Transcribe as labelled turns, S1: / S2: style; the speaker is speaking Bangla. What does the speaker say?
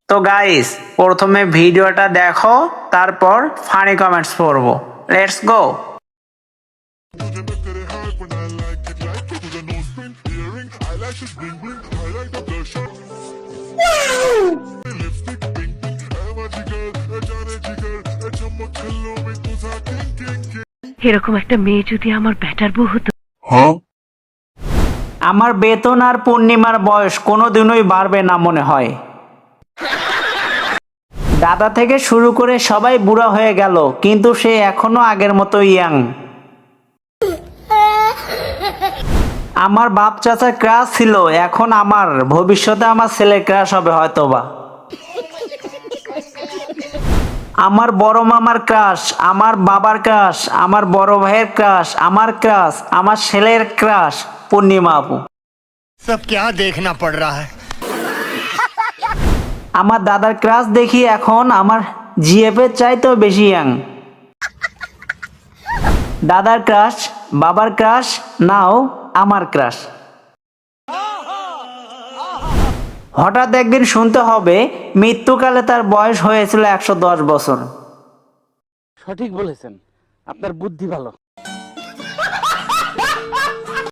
S1: তো গাইস, প্রথমে ভিডিওটা দেখো, তারপর ফানি কমেন্টস পড়বো। Let's go.
S2: এরকম একটা মেয়ে যদি আমার ব্যাটার বউ হতো।
S1: আমার বেতন আর পূর্ণিমার বয়স কোনোদিনই বাড়বে না মনে হয়। দাদা থেকে শুরু করে সবাই বুড়া হয়ে গেল, কিন্তু সে এখনো আগের মতো ইয়াং। আমার বাপ চাচার ক্রাশ ছিল, এখন আমার, ভবিষ্যতে আমার ছেলের ক্রাশ হবে হয়তোবা। আমার বড় মামার ক্রাশ, আমার বাবার ক্রাশ, আমার বড় ভাইয়ের ক্রাশ, আমার ক্রাশ, আমার ছেলের ক্রাশ পূর্ণিমা আপু।
S3: सब क्या देखना पड़ रहा है।
S1: আমার দাদার ক্রাশ দেখি এখন আমার জিএফ এর চাইতেও বেশি ইয়াং। দাদার ক্রাশ, বাবার ক্রাশ, নাও আমার ক্রাশ। হঠাৎ একদিন শুনতে হবে মৃত্যুকালে তার বয়স হয়েছিল 110 বছর।
S4: সঠিক বলেছেন, আপনার বুদ্ধি ভালো।